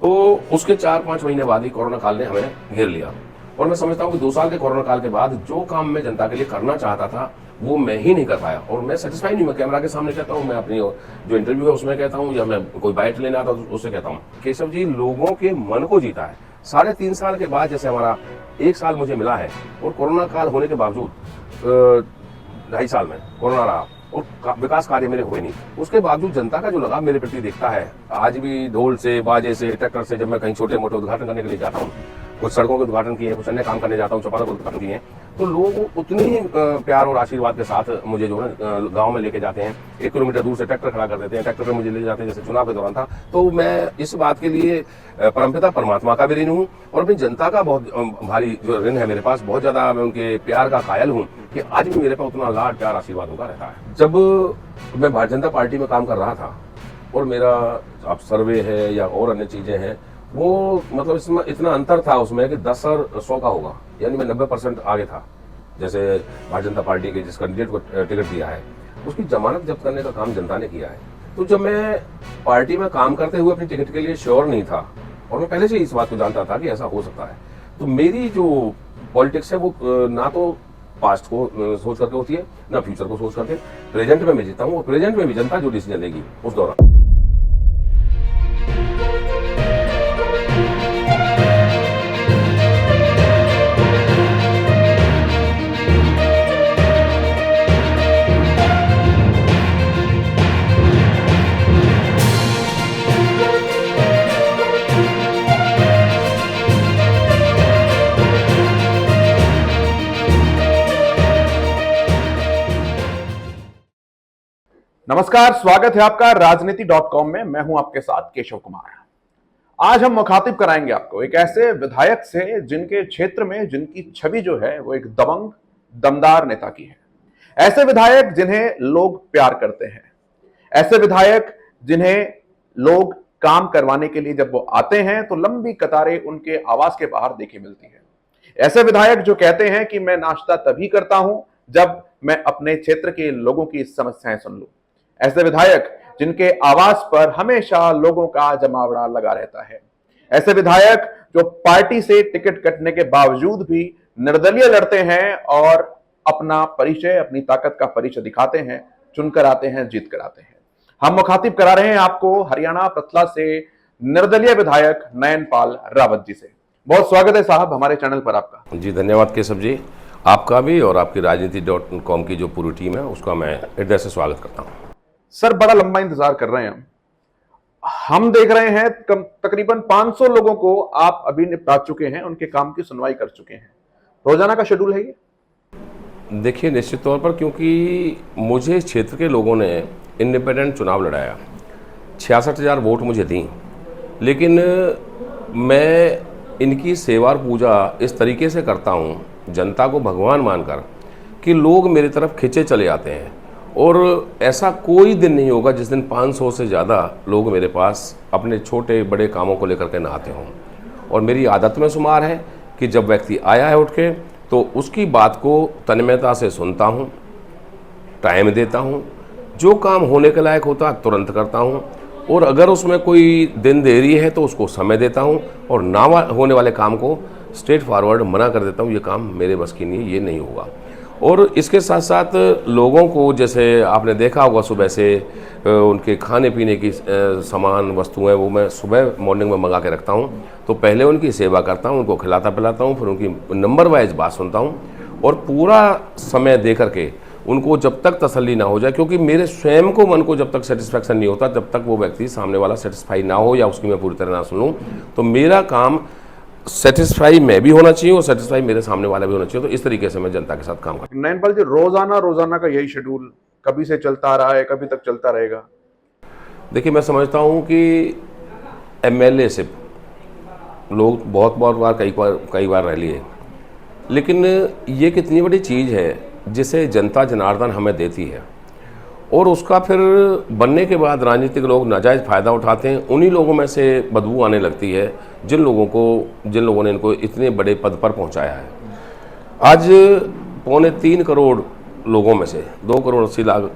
तो उसके 4-5 महीने बाद ही कोरोना काल ने हमें घेर लिया। और मैं समझता हूँ कि 2 साल के कोरोना काल के बाद जो काम मैं जनता के लिए करना चाहता था वो मैं ही नहीं कर पाया, और मैं सेटिस्फाई नहीं। मैं कैमरा के सामने कहता हूँ, मैं अपनी जो इंटरव्यू है उसमें कहता हूँ, या मैं कोई बाइट लेने आता हूँ उससे कहता हूँ, केशव जी लोगों के मन को जीता है। 3.5 साल के बाद जैसे हमारा 1 साल मुझे मिला है, और कोरोना काल होने के बावजूद 2.5 साल में कोरोना रहा और विकास कार्य मेरे हुए नहीं, उसके बावजूद जनता का जो लगाव मेरे प्रति दिखता है, आज भी ढोल से, बाजे से, ट्रैक्टर से, जब मैं कहीं छोटे मोटे उद्घाटन करने के लिए जाता हूँ, कुछ सड़कों के उद्घाटन किए, कुछ अन्य काम करने जाता हूँ, चौपालों के उद्घाटन किए, तो लोग उतने ही प्यार और आशीर्वाद के साथ मुझे जो है गांव में लेके जाते हैं। 1 किलोमीटर दूर से ट्रैक्टर खड़ा कर देते हैं, ट्रैक्टर पे मुझे ले जाते हैं, जैसे चुनाव के दौरान था। तो मैं इस बात के लिए परमपिता परमात्मा का भी ऋणी हूँ, और अपनी जनता का बहुत भारी जो ऋण है मेरे पास, बहुत ज्यादा मैं उनके प्यार का कायल हूँ कि आज भी मेरे पास उतना लाड प्यार आशीर्वाद उनका रहता है। जब मैं भारतीय जनता पार्टी में काम कर रहा था, और मेरा अब सर्वे है या और अन्य चीजें हैं, वो मतलब इसमें इतना अंतर था उसमें कि 10 और 100 का होगा, यानी मैं 90% आगे था। जैसे भारतीय जनता पार्टी के जिस कैंडिडेट को टिकट दिया है उसकी जमानत जब्त करने का काम जनता ने किया है। तो जब मैं पार्टी में काम करते हुए अपनी टिकट के लिए श्योर नहीं था, और मैं पहले से इस बात को जानता था कि ऐसा हो सकता है, तो मेरी जो पॉलिटिक्स है वो ना तो पास्ट को सोच करके होती है, ना फ्यूचर को सोच करके। प्रेजेंट में मैं जीता हूँ, और प्रेजेंट में भी जनता जो डिसीजन लेगी उस दौरान। नमस्कार, स्वागत है आपका राजनीति.com में। मैं हूं आपके साथ केशव कुमार। आज हम मुखातिब कराएंगे आपको एक ऐसे विधायक से जिनके क्षेत्र में जिनकी छवि जो है वो एक दबंग दमदार नेता की है। ऐसे विधायक जिन्हें लोग प्यार करते हैं, ऐसे विधायक जिन्हें लोग काम करवाने के लिए जब वो आते हैं तो लंबी कतारें उनके आवास के बाहर देखी मिलती है। ऐसे विधायक जो कहते हैं कि मैं नाश्ता तभी करता हूं जब मैं अपने क्षेत्र के लोगों की समस्याएं सुन लूं। ऐसे विधायक जिनके आवास पर हमेशा लोगों का जमावड़ा लगा रहता है। ऐसे विधायक जो पार्टी से टिकट कटने के बावजूद भी निर्दलीय लड़ते हैं और अपना परिचय, अपनी ताकत का परिचय दिखाते हैं, चुनकर आते हैं, जीत कर आते हैं। हम मुखातिब करा रहे हैं आपको हरियाणा पतला से निर्दलीय विधायक नयनपाल रावत जी से। बहुत स्वागत है साहब हमारे चैनल पर आपका। जी धन्यवाद केशव जी, आपका भी और आपकी राजनीति.com की जो पूरी टीम है उसका मैं हृदय से स्वागत करता हूँ। सर, बड़ा लंबा इंतजार कर रहे हैं हम देख रहे हैं तकरीबन 500 लोगों को आप अभी निपटा चुके हैं, उनके काम की सुनवाई कर चुके हैं। रोजाना का शेड्यूल है ये? देखिए, निश्चित तौर पर, क्योंकि मुझे इस क्षेत्र के लोगों ने इंडिपेंडेंट चुनाव लड़ाया, 66,000 वोट मुझे दी, लेकिन मैं इनकी सेवा और पूजा इस तरीके से करता हूँ, जनता को भगवान मानकर, कि लोग मेरी तरफ खिंचे चले आते हैं। और ऐसा कोई दिन नहीं होगा जिस दिन 500 से ज़्यादा लोग मेरे पास अपने छोटे बड़े कामों को लेकर के ना आते हों। और मेरी आदत में शुमार है कि जब व्यक्ति आया है उठ के, तो उसकी बात को तन्मयता से सुनता हूँ, टाइम देता हूँ, जो काम होने के लायक होता है तुरंत करता हूँ, और अगर उसमें कोई दिन देरी है तो उसको समय देता हूँ, और ना होने वाले काम को स्ट्रेट फॉरवर्ड मना कर देता हूँ, ये काम मेरे बस की नहीं है, ये नहीं होगा। और इसके साथ साथ लोगों को, जैसे आपने देखा होगा, सुबह से उनके खाने पीने की सामान वस्तुएं वो मैं सुबह मॉर्निंग में मंगा के रखता हूं। तो पहले उनकी सेवा करता हूं, उनको खिलाता पिलाता हूं, फिर उनकी नंबर वाइज बात सुनता हूं, और पूरा समय दे करके उनको जब तक तसल्ली ना हो जाए, क्योंकि मेरे स्वयं को मन को जब तक सेटिस्फैक्शन नहीं होता जब तक वो व्यक्ति सामने वाला सेटिस्फाई ना हो या उसकी मैं पूरी तरह ना सुनूँ, तो मेरा काम सेटिस्फाई मैं भी होना चाहिए और सेटिस्फाई मेरे सामने वाला भी होना चाहिए। तो इस तरीके से मैं जनता के साथ काम करता हूं। नयनपाल जी, रोजाना का यही शेड्यूल कभी से चलता आ रहा है, कभी तक चलता रहेगा? देखिए, मैं समझता हूं कि एमएलए से लोग बहुत बार कई बार रह लिए, लेकिन ये कितनी बड़ी चीज़ है जिसे जनता जनार्दन हमें देती है, और उसका फिर बनने के बाद राजनीतिक लोग नाजायज़ फ़ायदा उठाते हैं। उन्हीं लोगों में से बदबू आने लगती है जिन लोगों ने इनको इतने बड़े पद पर पहुंचाया है। आज 2.25 करोड़ लोगों में से 2 करोड़ 80 लाख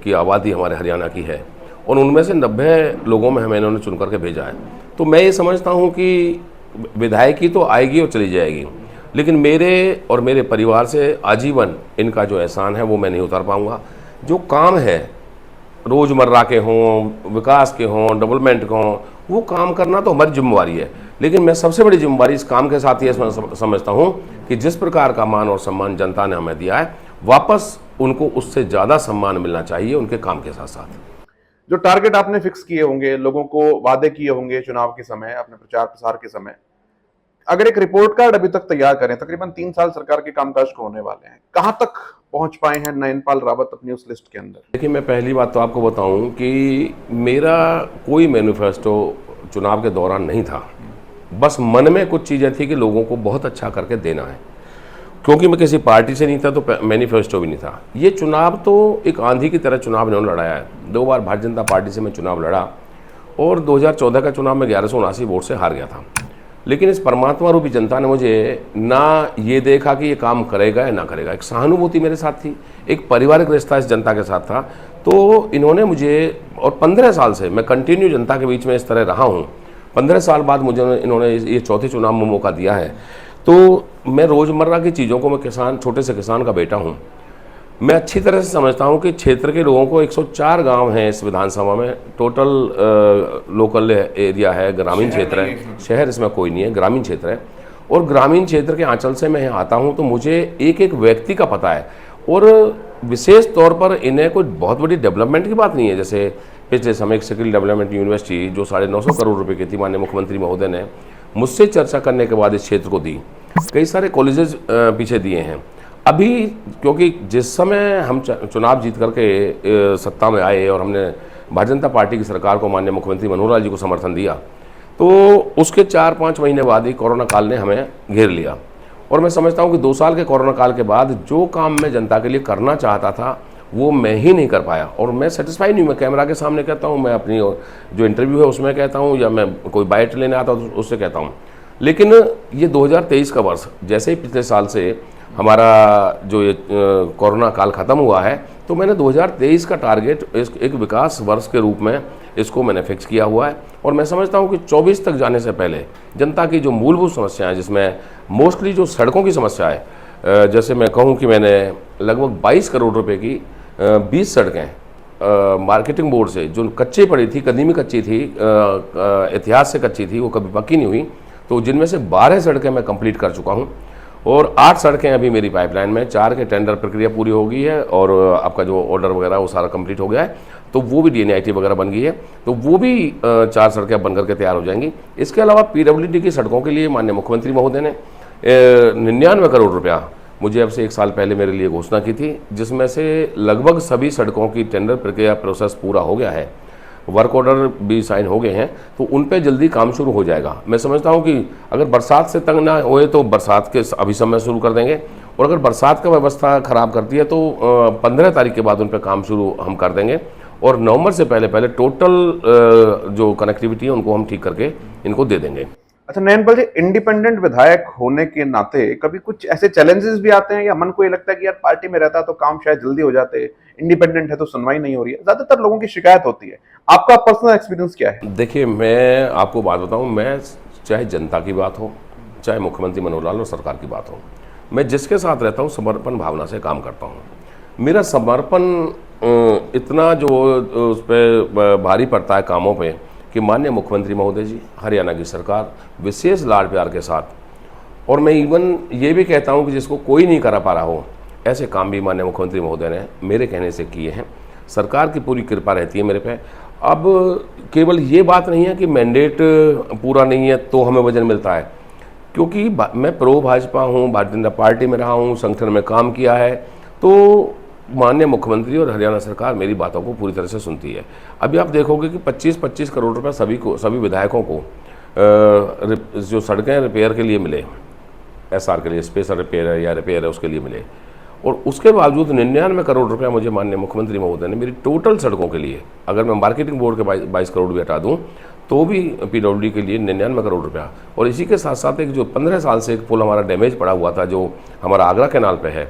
की आबादी हमारे हरियाणा की है, और उनमें से 90 लोगों में हमें इन्होंने चुन करके भेजा है। तो मैं ये समझता हूँ कि विधायकी तो आएगी और चली जाएगी, लेकिन मेरे और मेरे परिवार से आजीवन इनका जो एहसान है वो मैं नहीं उतार पाऊँगा। जो काम है रोज़मर्रा के हों, विकास के हों, डेवलपमेंट के हों, वो काम करना तो हमारी जिम्मेवारी है। लेकिन मैं सबसे बड़ी जिम्मेवारी इस काम के साथ ये समझता हूँ कि जिस प्रकार का मान और सम्मान जनता ने हमें दिया है, वापस उनको उससे ज़्यादा सम्मान मिलना चाहिए उनके काम के साथ साथ। जो टारगेट आपने फिक्स किए होंगे, लोगों को वादे किए होंगे चुनाव के समय, अपने प्रचार प्रसार के समय, अगर एक रिपोर्ट कार्ड अभी तक तैयार करें, तकरीबन 3 साल सरकार के कामकाज को होने वाले हैं, कहां तक पहुंच पाए हैं नयनपाल रावत अपनी उस लिस्ट के अंदर? देखिए, मैं पहली बात तो आपको बताऊं कि मेरा कोई मैनिफेस्टो चुनाव के दौरान नहीं था। बस मन में कुछ चीज़ें थी कि लोगों को बहुत अच्छा करके देना है। क्योंकि मैं किसी पार्टी से नहीं था तो मैनिफेस्टो भी नहीं था। ये चुनाव तो एक आंधी की तरह चुनाव इन्होंने लड़ाया है। 2 बार भारतीय जनता पार्टी से मैं चुनाव लड़ा और 2014 का चुनाव में 1179 वोट से हार गया था। लेकिन इस परमात्मा रूपी जनता ने मुझे ना ये देखा कि ये काम करेगा या ना करेगा। एक सहानुभूति मेरे साथ थी, एक पारिवारिक रिश्ता इस जनता के साथ था। तो इन्होंने मुझे, और 15 साल से मैं कंटिन्यू जनता के बीच में इस तरह रहा हूँ, 15 साल बाद मुझे इन्होंने ये चौथे चुनाव में मौका दिया है। तो मैं रोज़मर्रा की चीज़ों को, मैं किसान, छोटे से किसान का बेटा हूँ, मैं अच्छी तरह से समझता हूँ कि क्षेत्र के लोगों को 104 गांव हैं इस विधानसभा में, टोटल लोकल एरिया है, ग्रामीण क्षेत्र है, शहर इसमें कोई नहीं है, ग्रामीण क्षेत्र है। और ग्रामीण क्षेत्र के आंचल से मैं यहाँ आता हूँ तो मुझे एक एक व्यक्ति का पता है। और विशेष तौर पर इन्हें कोई बहुत बड़ी डेवलपमेंट की बात नहीं है। जैसे पिछले समय एक स्किल डेवलपमेंट यूनिवर्सिटी जो 950 करोड़ रुपये की थी, माननीय मुख्यमंत्री महोदय ने मुझसे चर्चा करने के बाद इस क्षेत्र को दी। कई सारे कॉलेजेस पीछे दिए हैं। अभी क्योंकि जिस समय हम चुनाव जीत करके सत्ता में आए और हमने भारतीय जनता पार्टी की सरकार को, माननीय मुख्यमंत्री मनोहर लाल जी को समर्थन दिया, तो उसके 4-5 महीने बाद ही कोरोना काल ने हमें घेर लिया। और मैं समझता हूँ कि 2 साल के कोरोना काल के बाद जो काम मैं जनता के लिए करना चाहता था वो मैं ही नहीं कर पाया। और मैं सेटिस्फाई नहीं, मैं कैमरा के सामने कहता हूँ, मैं अपनी जो इंटरव्यू है उसमें कहता हूँ, या मैं कोई बाइट लेने आता हूँ तो उससे कहता हूँ। लेकिन ये 2023 का वर्ष, जैसे ही पिछले साल से हमारा जो ये कोरोना काल ख़त्म हुआ है, तो मैंने 2023 का टारगेट एक विकास वर्ष के रूप में इसको मैंने फिक्स किया हुआ है। और मैं समझता हूँ कि 24 तक जाने से पहले जनता की जो मूलभूत समस्याएं हैं, जिसमें मोस्टली जो सड़कों की समस्या है, जैसे मैं कहूँ कि मैंने लगभग 22 करोड़ रुपए की 20 सड़कें मार्केटिंग बोर्ड से जो कच्ची पड़ी थी, कदीमी कच्ची थी, इतिहास से कच्ची थी, वो कभी पक्की नहीं हुई, तो जिनमें से 12 सड़कें मैं कंप्लीट कर चुका हूँ और 8 सड़कें अभी मेरी पाइपलाइन में, 4 के टेंडर प्रक्रिया पूरी हो गई है और आपका जो ऑर्डर वगैरह वो सारा कंप्लीट हो गया है, तो वो भी DNIT वगैरह बन गई है, तो वो भी 4 सड़कें बन करके तैयार हो जाएंगी। इसके अलावा PWD की सड़कों के लिए माननीय मुख्यमंत्री महोदय ने 99 करोड़ रुपया मुझे अब से 1 साल पहले मेरे लिए घोषणा की थी, जिसमें से लगभग सभी सड़कों की टेंडर प्रक्रिया प्रोसेस पूरा हो गया है, वर्क ऑर्डर भी साइन हो गए हैं, तो उन पे जल्दी काम शुरू हो जाएगा। मैं समझता हूं कि अगर बरसात से तंग ना होए तो बरसात के अभी समय शुरू कर देंगे, और अगर बरसात का व्यवस्था खराब करती है तो 15 तारीख के बाद उन पे काम शुरू हम कर देंगे, और नवंबर से पहले पहले टोटल जो कनेक्टिविटी है उनको हम ठीक करके इनको दे देंगे। अच्छा नयनपाल जी, इंडिपेंडेंट विधायक होने के नाते कभी कुछ ऐसे चैलेंजेस भी आते हैं, या मन को ये लगता है कि यार पार्टी में रहता तो काम शायद जल्दी हो जाते, इंडिपेंडेंट है तो सुनवाई नहीं हो रही है, ज्यादातर लोगों की शिकायत होती है, आपका पर्सनल एक्सपीरियंस क्या है? देखिए, मैं आपको बात बताऊं, मैं चाहे जनता की बात हो, चाहे मुख्यमंत्री मनोहर लाल और सरकार की बात हो, मैं जिसके साथ रहता हूं समर्पण भावना से काम करता हूं। मेरा समर्पण इतना जो उस पर भारी पड़ता है कामों पे कि माननीय मुख्यमंत्री महोदय जी, हरियाणा की सरकार विशेष लाड़ प्यार के साथ, और मैं इवन ये भी कहता हूं कि जिसको कोई नहीं करा पा रहा हो, ऐसे काम भी माननीय मुख्यमंत्री महोदय ने मेरे कहने से किए हैं। सरकार की पूरी कृपा रहती है मेरे पे। अब केवल ये बात नहीं है कि मैंडेट पूरा नहीं है तो हमें वजन मिलता है, क्योंकि मैं प्रो भाजपा हूँ, भारतीय जनता पार्टी में रहा हूँ, संगठन में काम किया है, तो माननीय मुख्यमंत्री और हरियाणा सरकार मेरी बातों को पूरी तरह से सुनती है। अभी आप देखोगे कि 25-25 करोड़ रुपए सभी विधायकों को जो सड़कें रिपेयर के लिए मिले, SR के लिए, स्पेशल रिपेयर है या रिपेयर है उसके लिए मिले, और उसके बावजूद 99 करोड़ रुपया मुझे माननीय मुख्यमंत्री महोदय ने मेरी टोटल सड़कों के लिए, अगर मैं मार्केटिंग बोर्ड के 22 करोड़ भी हटा दूँ तो भी PWD के लिए 99 करोड़ रुपया, और इसी के साथ साथ एक जो 15 साल से एक पुल हमारा डैमेज पड़ा हुआ था जो हमारा आगरा कैनाल पे है,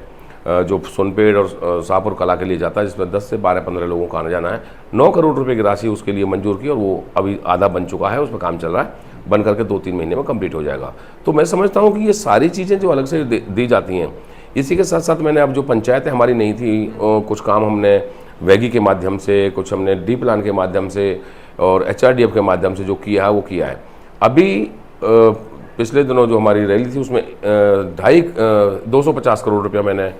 जो सोनपेड़ और शाहपुर कला के लिए जाता है, जिसमें 10 से 12-15 लोगों का आना जाना है। 9 करोड़ रुपए की राशि उसके लिए मंजूर की और वो अभी आधा बन चुका है, उस पर काम चल रहा है, बन करके 2-3 महीने में कंप्लीट हो जाएगा। तो मैं समझता हूँ कि ये सारी चीज़ें जो अलग से दी जाती हैं, इसी के साथ साथ मैंने अब जो पंचायतें हमारी नहीं थी, कुछ काम हमने वैगी के माध्यम से, कुछ हमने डी प्लान के माध्यम से और HRDF के माध्यम से जो किया है वो किया है। अभी पिछले दिनों जो हमारी रैली थी उसमें 250 करोड़ रुपया मैंने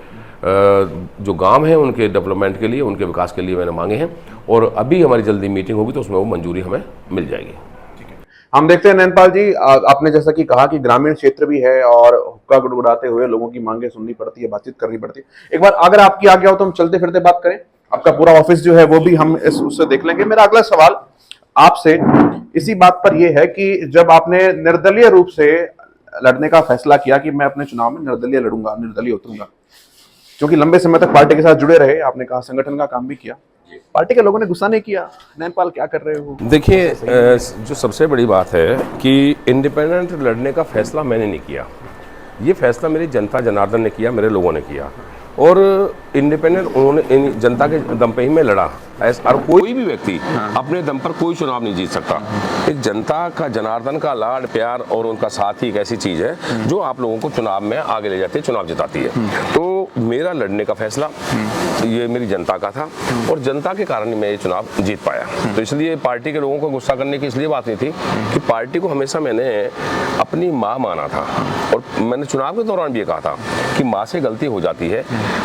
जो गांव हैं उनके डेवलपमेंट के लिए, उनके विकास के लिए मैंने मांगे हैं और अभी हमारी जल्दी मीटिंग होगी तो उसमें वो मंजूरी हमें मिल जाएगी। हम देखते हैं नैनपाल जी, आपने जैसा कि कहा कि ग्रामीण क्षेत्र भी है और हुक्का गुड़गुड़ाते हुए लोगों की मांगे सुननी पड़ती है, बातचीत करनी पड़ती है। एक बार अगर आपकी आज्ञा हो तो हम चलते फिरते बात करें, आपका पूरा ऑफिस जो है वो भी हम उससे देख लेंगे। मेरा अगला सवाल आपसे इसी बात पर यह है कि जब आपने निर्दलीय रूप से लड़ने का फैसला किया कि मैं अपने चुनाव में निर्दलीय लड़ूंगा, निर्दलीय उतरूंगा, क्योंकि लंबे समय तक पार्टी के साथ जुड़े रहे, आपने कहा संगठन का काम भी किया, पार्टी के लोगों ने गुस्सा नहीं किया, नैनपाल क्या कर रहे हो? देखिए, जो सबसे बड़ी बात है कि इंडिपेंडेंट लड़ने का फैसला मैंने नहीं किया, ये फैसला मेरी जनता जनार्दन ने किया, मेरे लोगों ने किया और इंडिपेंडेंट उन्होंने जनता के दम पे ही मैं लड़ा। और कोई भी व्यक्ति अपने दम पर कोई चुनाव नहीं जीत सकता। एक जनता का, जनार्दन का लाड प्यार और उनका साथ ही एक ऐसी चीज़ है जो आप लोगों को चुनाव में आगे ले जाती है, चुनाव जिताती है। तो मेरा लड़ने का फैसला ये मेरी जनता का था और जनता के कारण ही मैं ये चुनाव जीत पाया। तो इसलिए पार्टी के लोगों को गुस्सा करने की इसलिए बात नहीं थी कि पार्टी को हमेशा मैंने अपनी माँ माना था और मैंने चुनाव के दौरान भी ये कहा था कि माँ से गलती हो जाती है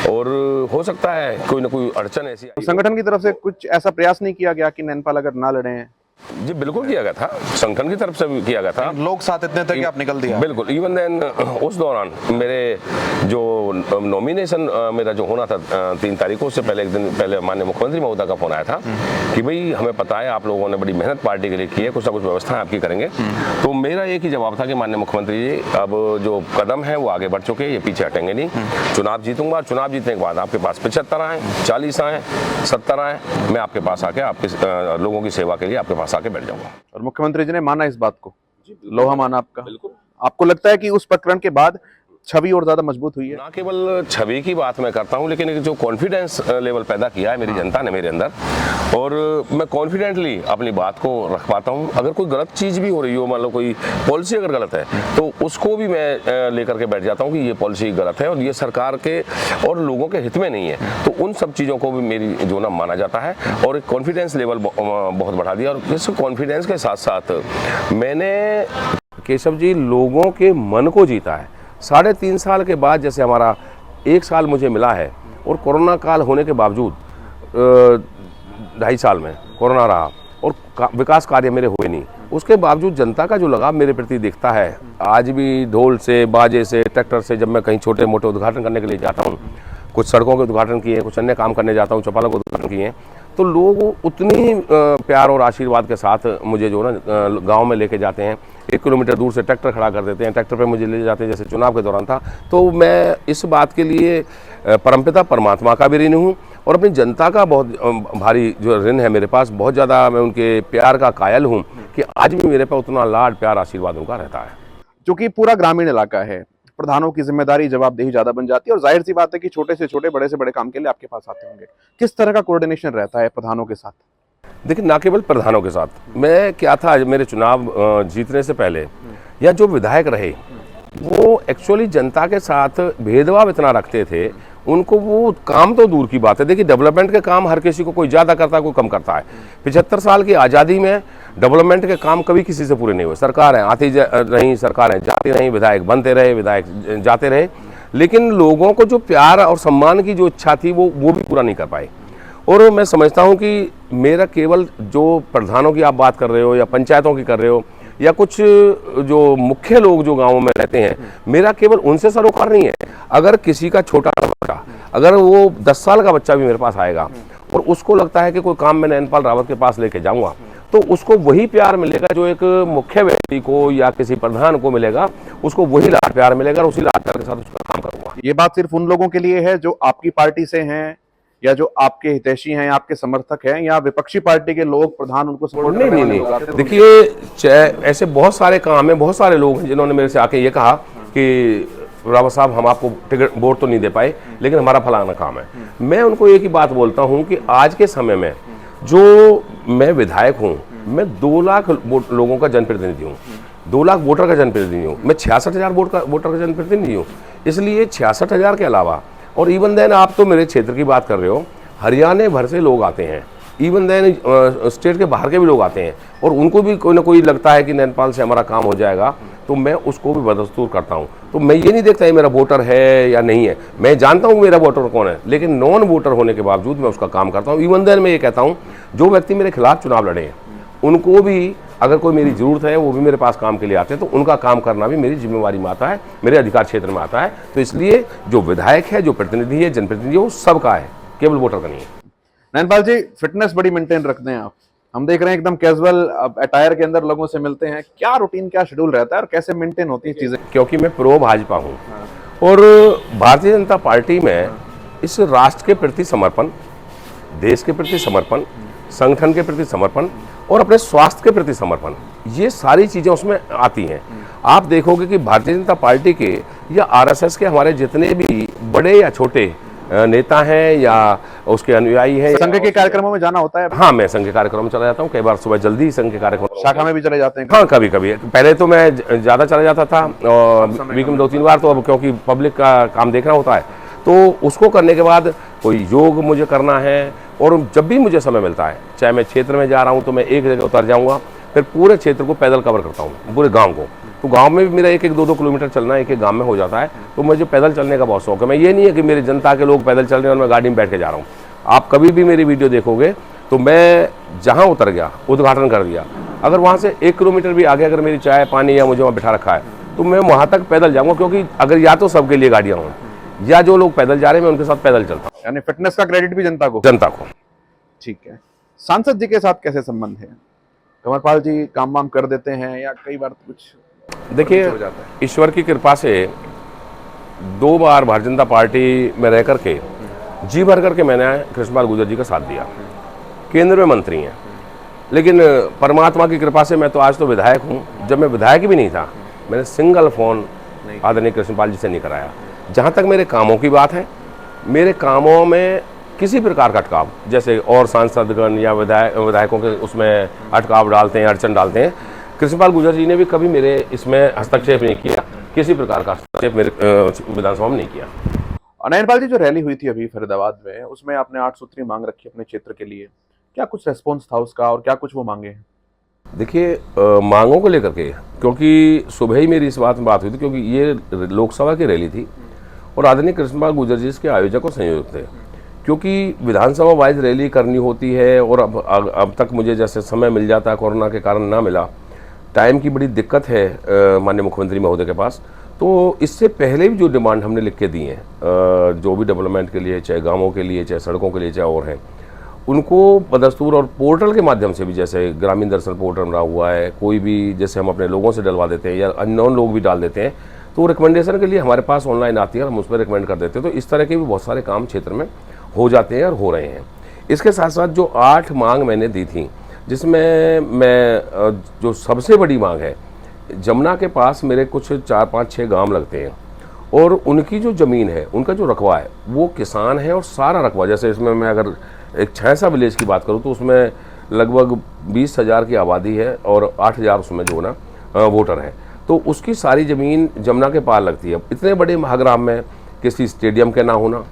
और हो सकता है कोई ना कोई अड़चन ऐसी। संगठन की तरफ से कुछ ऐसा प्रयास नहीं किया गया कि नैनपाल अगर ना लड़े हैं? जी बिल्कुल किया गया था, संगठन की तरफ से भी किया गया था। लोग साथ इतने थे कि आप निकल दिया? बिल्कुल। इवन देन उस दौरान मेरे जो नॉमिनेशन मेरा जो होना था 3 तारीख को, उससे पहले एक दिन पहले माननीय मुख्यमंत्री महोदय का फोन आया था कि भाई हमें पता है आप लोगों ने बड़ी मेहनत पार्टी के लिए की है, कुछ ना कुछ व्यवस्था आपकी करेंगे। तो मेरा एक ही जवाब था कि माननीय मुख्यमंत्री जी, अब जो कदम है वो आगे बढ़ चुके हैं, ये पीछे हटेंगे नहीं। चुनाव जीतूंगा, चुनाव जीतने के बाद आपके पास 75 आए, 40 आए, 70 आए, मैं आपके पास आके आपके लोगों की सेवा के लिए आपके पास आके बैठ जाऊंगा। और मुख्यमंत्री जी ने माना इस बात को, लोहा माना आपका? बिल्कुल। आपको लगता है कि उस प्रकरण के बाद छवि और ज्यादा मजबूत हुई है? ना केवल छवि की बात मैं करता हूं, लेकिन एक जो कॉन्फिडेंस लेवल पैदा किया है मेरी जनता ने मेरे अंदर, और मैं कॉन्फिडेंटली अपनी बात को रख पाता हूं। अगर कोई गलत चीज़ भी हो रही हो, मान लो कोई पॉलिसी अगर गलत है तो उसको भी मैं लेकर के बैठ जाता हूं कि ये पॉलिसी गलत है और ये सरकार के और लोगों के हित में नहीं है। तो उन सब चीज़ों को भी मेरी जो ना माना जाता है और एक कॉन्फिडेंस लेवल बहुत बढ़ा दिया। और इस कॉन्फिडेंस के साथ साथ मैंने, केशव जी, लोगों के मन को जीता है। 3.5 साल के बाद जैसे हमारा 1 साल मुझे मिला है और कोरोना काल होने के बावजूद 2.5 साल में कोरोना रहा और विकास कार्य मेरे हुए नहीं, उसके बावजूद जनता का जो लगाव मेरे प्रति दिखता है, आज भी ढोल से, बाजे से, ट्रैक्टर से, जब मैं कहीं छोटे मोटे उद्घाटन करने के लिए जाता हूँ, कुछ सड़कों के उद्घाटन किए, कुछ अन्य काम करने जाता हूँ, चौपालों के उद्घाटन किए, तो लोग उतनी ही प्यार और आशीर्वाद के साथ मुझे जो ना गांव में लेके जाते हैं। 1 किलोमीटर दूर से ट्रैक्टर खड़ा कर देते हैं, ट्रैक्टर पे मुझे ले जाते हैं, जैसे चुनाव के दौरान था। तो मैं इस बात के लिए परमपिता परमात्मा का भी ऋणी हूँ और अपनी जनता का बहुत भारी जो ऋण है मेरे पास, बहुत ज़्यादा मैं उनके प्यार का कायल हूँ कि आज भी मेरे पास उतना लाड प्यार आशीर्वाद उनका रहता है। क्योंकि पूरा ग्रामीण इलाका है, प्रधानों की जिम्मेदारी, जवाबदेही ज्यादा बन जाती है और जाहिर सी बात है कि छोटे से छोटे, बड़े से बड़े काम के लिए आपके पास आते होंगे। किस तरह का कोऑर्डिनेशन रहता है प्रधानों के साथ? देखिए, ना केवल प्रधानों के साथ, मैं क्या था, मेरे चुनाव जीतने से पहले या जो विधायक रहे वो एक्चुअली जनता के साथ भेदभाव इतना रखते थे, उनको वो काम तो दूर की बात है। देखिए, डेवलपमेंट के काम हर किसी को, कोई ज़्यादा करता है, कोई कम करता है। 75 साल की आज़ादी में डेवलपमेंट के काम कभी किसी से पूरे नहीं हुए। सरकारें आती रहीं, सरकारें जाती रहीं, विधायक बनते रहे, विधायक जाते रहे, लेकिन लोगों को जो प्यार और सम्मान की जो इच्छा थी वो भी पूरा नहीं कर पाए। और मैं समझता हूँ कि मेरा केवल जो प्रधानों की आप बात कर रहे हो या पंचायतों की कर रहे हो या कुछ जो मुख्य लोग जो गाँवों में रहते हैं, मेरा केवल उनसे सरोकार नहीं है। अगर किसी का छोटा बच्चा, अगर वो 10 साल का बच्चा भी मेरे पास आएगा और उसको लगता है कि कोई काम मैं नैनपाल रावत के पास लेके जाऊंगा, तो उसको वही प्यार मिलेगा जो एक मुख्य व्यक्ति को या किसी प्रधान को मिलेगा, उसको वही लाड प्यार मिलेगा और उसी लाड प्यार के साथ उसका काम करूंगा। ये बात सिर्फ उन लोगों के लिए है जो आपकी पार्टी से हैं या जो आपके हितैषी हैं, आपके समर्थक हैं, या विपक्षी पार्टी के लोग, प्रधान उनको सपोर्ट करने वाले लोग आते हैं? देखिए, ऐसे बहुत सारे काम हैं, बहुत सारे लोग हैं जिन्होंने मेरे से आके ये कहा कि रावत साहब हम आपको टिकट वोट तो नहीं दे पाए, लेकिन हमारा फलाना काम है। मैं उनको एक ही बात बोलता हूं कि आज के समय में जो मैं विधायक हूं, मैं 2 लाख लोगों का जनप्रतिनिधि हूं, 2 लाख वोटर का जनप्रतिनिधि हूं, मैं 66,000 वोटर का जनप्रतिनिधि हूं। इसलिए 66,000 के अलावा, और इवन देन आप तो मेरे क्षेत्र की बात कर रहे हो, हरियाणा भर से लोग आते हैं, इवन देन स्टेट के बाहर के भी लोग आते हैं, और उनको भी कोई ना कोई लगता है कि नैनपाल से हमारा काम हो जाएगा, तो मैं उसको भी बदस्तूर करता हूं। तो मैं ये नहीं देखता है मेरा वोटर है या नहीं है, मैं जानता हूं मेरा वोटर कौन है, लेकिन नॉन वोटर होने के बावजूद मैं उसका काम करता हूं। इवन देन मैं ये कहता हूं, जो व्यक्ति मेरे खिलाफ चुनाव लड़े हैं उनको भी अगर कोई मेरी जरूरत है, वो भी मेरे पास काम के लिए आते हैं, तो उनका काम करना भी मेरी जिम्मेवारी में आता है, मेरे अधिकार क्षेत्र में आता है। तो इसलिए जो विधायक है, जो प्रतिनिधि है, जनप्रतिनिधि है, वो सबका है, केवल वोटर का नहीं है। नैनपाल जी, फिटनेस बड़ी मेंटेन रखते हैं आप, हम देख रहे हैं एकदम कैजुअल अटायर के अंदर लोगों से मिलते हैं, क्या रूटीन, क्या शेड्यूल रहता है और कैसे मेंटेन होती है चीजें? क्योंकि मैं प्रो भाजपा हूँ और भारतीय जनता पार्टी में इस राष्ट्र के प्रति समर्पण, देश के प्रति समर्पण, संगठन के प्रति समर्पण और अपने स्वास्थ्य के प्रति समर्पण, ये सारी चीज़ें उसमें आती हैं। आप देखोगे कि भारतीय जनता पार्टी के या आरएसएस के हमारे जितने भी बड़े या छोटे नेता हैं या उसके अनुयायी हैं, संघ के कार्यक्रमों में जाना होता है? हाँ, मैं संघ के कार्यक्रम में चला जाता हूँ, कई बार सुबह जल्दी ही संघ के कार्यक्रम, शाखा में भी चले जाते हैं? हाँ, कभी कभी। पहले तो मैं ज़्यादा चला जाता था और वीक में 2-3 बार, तो अब क्योंकि पब्लिक का काम देखना होता है, तो उसको करने के बाद कोई योग मुझे करना है, और जब भी मुझे समय मिलता है, चाहे मैं क्षेत्र में जा रहा हूँ तो मैं एक जगह उतर जाऊँगा, फिर पूरे क्षेत्र को पैदल कवर करता हूँ, पूरे गाँव को। तो गांव में भी मेरा 1-1, 2-2 किलोमीटर चलना एक गांव में हो जाता है, तो मुझे पैदल चलने का बहुत शौक है। मैं ये नहीं है कि मेरी जनता के लोग पैदल चल रहे हैं और मैं गाड़ी में बैठ के जा रहा हूँ। आप कभी भी मेरी वीडियो देखोगे तो मैं जहाँ उतर गया, उद्घाटन कर दिया, अगर वहाँ से 1 किलोमीटर भी आगे अगर मेरी चाय पानी या मुझे वहाँ बिठा रखा है, तो मैं वहाँ तक पैदल जाऊँगा, क्योंकि अगर या तो सबके लिए गाड़ियाँ हों या जो लोग पैदल जा रहे हैं मैं उनके साथ पैदल चलता हूँ। यानी फिटनेस का क्रेडिट भी जनता को? जनता को। ठीक है। सांसद जी के साथ कैसे संबंध है? कंवरपाल जी काम वाम कर देते हैं या कई बार कुछ? देखिए, ईश्वर की कृपा से 2 बार भारतीय जनता पार्टी में रह करके जी भर करके मैंने कृष्णपाल गुर्जर जी का साथ दिया। केंद्र में मंत्री हैं, लेकिन परमात्मा की कृपा से मैं तो आज तो विधायक हूँ। जब मैं विधायक भी नहीं था, मैंने सिंगल फोन आदरणीय कृष्णपाल जी से नहीं कराया। जहाँ तक मेरे कामों की बात है, मेरे कामों में किसी प्रकार का अटकाव, जैसे और सांसदगण या विधायकों के उसमें अटकाव डालते हैं, अड़चन डालते हैं, कृष्णपाल गुर्जर जी ने भी कभी मेरे इसमें हस्तक्षेप नहीं किया, किसी प्रकार का हस्तक्षेप मेरे विधानसभा में नहीं किया। नैनपाल जी, जो रैली हुई थी अभी फरीदाबाद में, उसमें आपने 8 सूत्री मांग रखी अपने क्षेत्र के लिए, क्या कुछ रेस्पॉन्स था उसका और क्या कुछ वो मांगे हैं? देखिए, मांगों को लेकर के, क्योंकि सुबह ही मेरी इस बात में बात हुई थी, क्योंकि ये लोकसभा की रैली थी और आदरणीय कृष्णपाल गुर्जर जी इसके आयोजक और संयोजक थे। क्योंकि विधानसभा वाइज रैली करनी होती है और अब तक मुझे जैसे समय मिल जाता है, कोरोना के कारण ना मिला, टाइम की बड़ी दिक्कत है माननीय मुख्यमंत्री महोदय के पास। तो इससे पहले भी जो डिमांड हमने लिख के दी हैं, जो भी डेवलपमेंट के लिए, चाहे गांवों के लिए, चाहे सड़कों के लिए, चाहे और हैं, उनको बदस्तूर और पोर्टल के माध्यम से भी, जैसे ग्रामीण दर्शन पोर्टल बना हुआ है, कोई भी जैसे हम अपने लोगों से डलवा देते हैं या अननोन लोग भी डाल देते हैं, तो रिकमेंडेशन के लिए हमारे पास ऑनलाइन आती है, हम उस पर रिकमेंड कर देते हैं। तो इस तरह के भी बहुत सारे काम क्षेत्र में हो जाते हैं और हो रहे हैं। इसके साथ साथ जो 8 मांग मैंने दी थी, जिसमें मैं जो सबसे बड़ी मांग है, जमुना के पास मेरे कुछ 4-5-6 गांव लगते हैं और उनकी जो ज़मीन है, उनका जो रकबा है, वो किसान है और सारा रकबा, जैसे इसमें मैं अगर एक छैसा विलेज की बात करूँ तो उसमें लगभग 20,000 की आबादी है और 8,000 उसमें जो ना वोटर हैं, तो उसकी सारी ज़मीन जमुना के पार लगती है। इतने बड़े महाग्राम में किसी स्टेडियम के ना होना,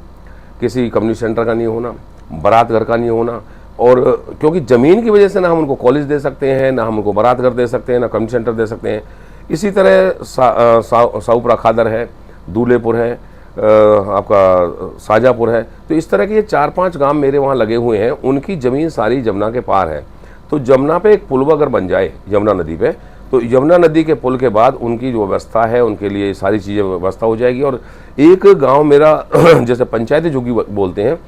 किसी कम्युनिटी सेंटर का नहीं होना, बारात घर का नहीं होना, और क्योंकि ज़मीन की वजह से ना हम उनको कॉलेज दे सकते हैं, ना हम उनको बारात घर दे सकते हैं, ना कम्युनिटी सेंटर दे सकते हैं। इसी तरह साउपुरा खादर है, दूल्हेपुर है, आपका शाजापुर है, तो इस तरह के ये 4-5 गांव मेरे वहाँ लगे हुए हैं, उनकी ज़मीन सारी जमुना के पार है। तो जमुना पे एक पुल अगर बन जाए यमुना नदी पे, तो यमुना नदी के पुल के बाद उनकी जो व्यवस्था है, उनके लिए सारी चीज़ें व्यवस्था हो जाएगी। और एक गांव मेरा जैसे पंचायती झुग्गी बोलते हैं,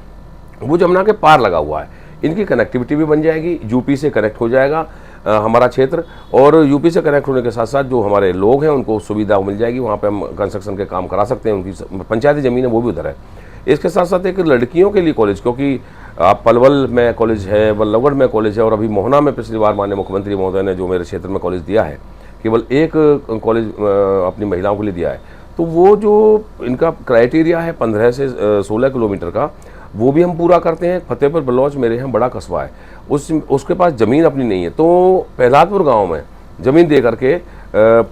वो जमुना के पार लगा हुआ है, इनकी कनेक्टिविटी भी बन जाएगी, यूपी से कनेक्ट हो जाएगा हमारा क्षेत्र, और यूपी से कनेक्ट होने के साथ साथ जो हमारे लोग हैं उनको सुविधा मिल जाएगी, वहाँ पे हम कंस्ट्रक्शन के काम करा सकते हैं, उनकी पंचायती ज़मीन है वो भी उधर है। इसके साथ साथ एक लड़कियों के लिए कॉलेज, क्योंकि पलवल में कॉलेज है, बल्लभगढ़ में कॉलेज है, और अभी मोहना में पिछली बार माननीय मुख्यमंत्री महोदय ने जो मेरे क्षेत्र में कॉलेज दिया है, केवल एक कॉलेज अपनी महिलाओं के लिए दिया है। तो वो जो इनका क्राइटेरिया है 15 से 16 किलोमीटर का, वो भी हम पूरा करते हैं। फतेहपुर बलौच मेरे यहाँ बड़ा कस्बा है, उसके पास ज़मीन अपनी नहीं है, तो प्रहलादपुर गांव में ज़मीन दे करके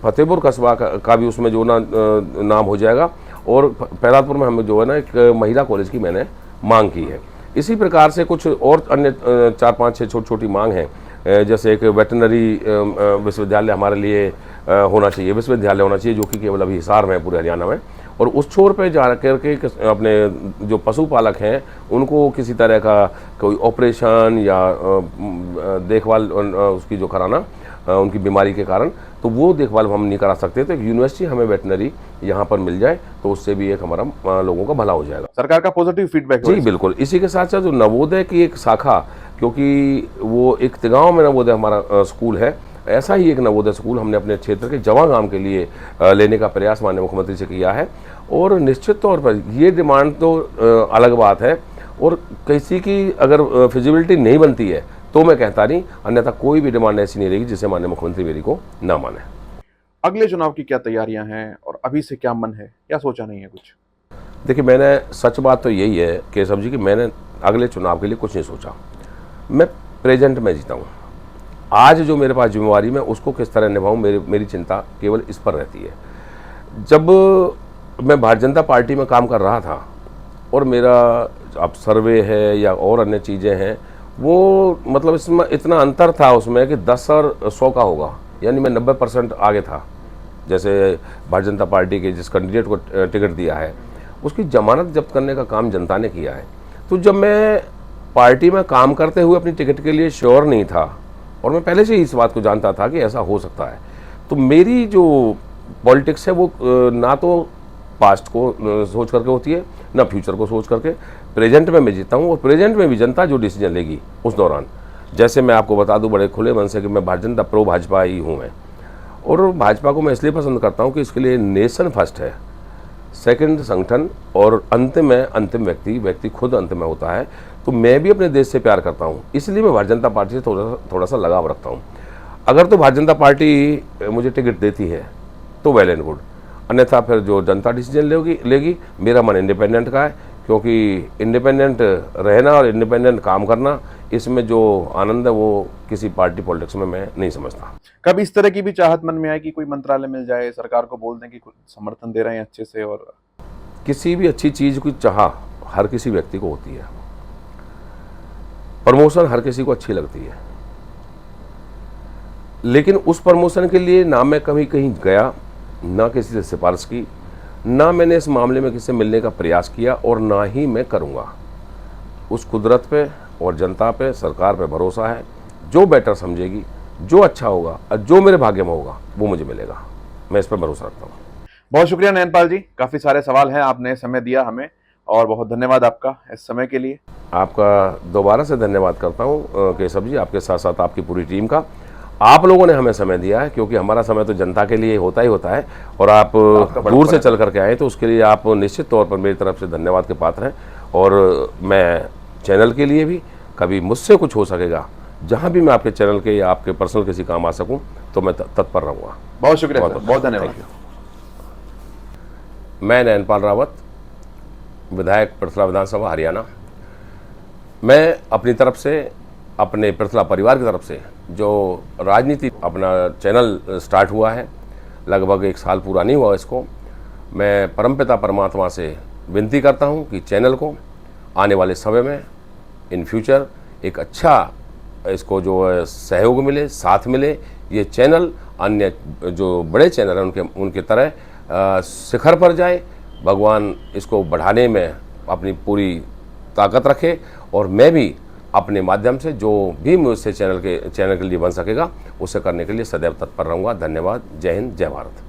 फतेहपुर कस्बा का भी उसमें जो नाम हो जाएगा। और प्रहलादपुर में हमें जो है ना एक महिला कॉलेज की मैंने मांग की है। इसी प्रकार से कुछ और अन्य 4-5-6 छोटी छोटी मांग हैं, जैसे एक वेटनरी विश्वविद्यालय हमारे लिए होना चाहिए, विश्वविद्यालय होना चाहिए, जो कि केवल अभी हिसार में है पूरे हरियाणा में। और उस छोर पे जा करके अपने जो पशुपालक हैं उनको किसी तरह का कोई ऑपरेशन या देखभाल उसकी जो कराना उनकी बीमारी के कारण, तो वो देखभाल हम नहीं करा सकते। तो एक यूनिवर्सिटी हमें वेटनरी यहाँ पर मिल जाए तो उससे भी एक हमारा लोगों का भला हो जाएगा। सरकार का पॉजिटिव फीडबैक जी बिल्कुल। इसी के साथ साथ जो नवोदय की एक शाखा, क्योंकि वो एक तिगांव में नवोदय हमारा स्कूल है, ऐसा ही एक नवोदय स्कूल हमने अपने क्षेत्र के जवां गांव के लिए लेने का प्रयास माननीय मुख्यमंत्री से किया है। और निश्चित तौर पर ये डिमांड तो अलग बात है, और किसी की अगर फिजिबिलिटी नहीं बनती है तो मैं कहता नहीं, अन्यथा कोई भी डिमांड ऐसी नहीं रहेगी जिसे माननीय मुख्यमंत्री मेरी को ना माने। अगले चुनाव की क्या तैयारियां हैं और अभी से क्या मन है, क्या सोचा नहीं है कुछ? देखिए, मैंने सच बात तो यही है केशव जी कि मैंने अगले चुनाव के लिए कुछ नहीं सोचा। मैं प्रेजेंट में जीता हूँ। आज जो मेरे पास जिम्मेवारी मैं उसको किस तरह निभाऊँ, मेरी चिंता केवल इस पर रहती है। जब मैं भारतीय जनता पार्टी में काम कर रहा था और मेरा अब सर्वे है या और अन्य चीज़ें हैं, वो मतलब इसमें इतना अंतर था उसमें कि 10 और 100 का होगा, यानी मैं 90% आगे था। जैसे भारतीय जनता पार्टी के जिस कैंडिडेट को टिकट दिया है उसकी जमानत जब्त करने का काम जनता ने किया है। तो जब मैं पार्टी में काम करते हुए अपनी टिकट के लिए श्योर नहीं था, और मैं पहले से ही इस बात को जानता था कि ऐसा हो सकता है, तो मेरी जो पॉलिटिक्स है वो ना तो पास्ट को सोच करके होती है ना फ्यूचर को सोच करके। प्रेजेंट में मैं जीता हूँ, और प्रेजेंट में भी जनता जो डिसीजन लेगी उस दौरान, जैसे मैं आपको बता दूं बड़े खुले मन से कि मैं भारतीय जनता प्रो भाजपा ही हूँ मैं। और भाजपा को मैं इसलिए पसंद करता हूँ कि इसके लिए नेशन फर्स्ट है, सेकंड संगठन, और अंतिम में अंतिम व्यक्ति खुद अंतिम में होता है। तो मैं भी अपने देश से प्यार करता हूँ, इसलिए मैं भारतीय जनता पार्टी से थोड़ा सा लगाव रखता हूँ। अगर तो भारतीय जनता पार्टी मुझे टिकट देती है तो वेल एंड गुड, अन्यथा फिर जो जनता डिसीजन लेगी। मेरा मन इंडिपेंडेंट का है, क्योंकि इंडिपेंडेंट रहना और इंडिपेंडेंट काम करना, इसमें जो आनंद है वो किसी पार्टी पॉलिटिक्स में मैं नहीं समझता। कभी इस तरह की भी चाहत मन में आए कि कोई मंत्रालय मिल जाए, सरकार को बोल दें कि कुछ समर्थन दे रहे हैं अच्छे से? और किसी भी अच्छी चीज़ की चाह हर किसी व्यक्ति को होती है, प्रमोशन हर किसी को अच्छी लगती है, लेकिन उस प्रमोशन के लिए ना मैं कभी कहीं गया, ना किसी से सिफारिश की, ना मैंने इस मामले में किसी से मिलने का प्रयास किया, और ना ही मैं करूँगा। उस कुदरत पे और जनता पे, सरकार पे भरोसा है। जो बेटर समझेगी, जो अच्छा होगा और जो मेरे भाग्य में होगा वो मुझे मिलेगा। मैं इस पर भरोसा रखता हूँ। बहुत शुक्रिया नयनपाल जी, काफी सारे सवाल हैं, आपने समय दिया हमें, और बहुत धन्यवाद आपका इस समय के लिए। आपका दोबारा से धन्यवाद करता हूँ केशव जी, आपके साथ साथ आपकी पूरी टीम का। आप लोगों ने हमें समय दिया है, क्योंकि हमारा समय तो जनता के लिए होता ही होता है, और आप दूर से चल करके आए, तो उसके लिए आप निश्चित तौर पर मेरी तरफ से धन्यवाद के पात्र हैं। और मैं चैनल के लिए भी कभी मुझसे कुछ हो सकेगा, जहाँ भी मैं आपके चैनल के या आपके पर्सनल किसी काम आ सकूँ तो मैं तत्पर रहूँगा। बहुत शुक्रिया, बहुत धन्यवाद। मैं नयनपाल रावत, विधायक पृथला विधानसभा हरियाणा। मैं अपनी तरफ से, अपने पृथला परिवार की तरफ से, जो राजनीति अपना चैनल स्टार्ट हुआ है, लगभग 1 साल पूरा नहीं हुआ इसको, मैं परमपिता परमात्मा से विनती करता हूं कि चैनल को आने वाले समय में इन फ्यूचर एक अच्छा इसको जो सहयोग मिले, साथ मिले। ये चैनल अन्य जो बड़े चैनल हैं उनके तरह शिखर पर जाए। भगवान इसको बढ़ाने में अपनी पूरी ताकत रखे, और मैं भी अपने माध्यम से जो भी मुझसे चैनल के लिए बन सकेगा उसे करने के लिए सदैव तत्पर रहूँगा। धन्यवाद। जय हिंद, जय भारत।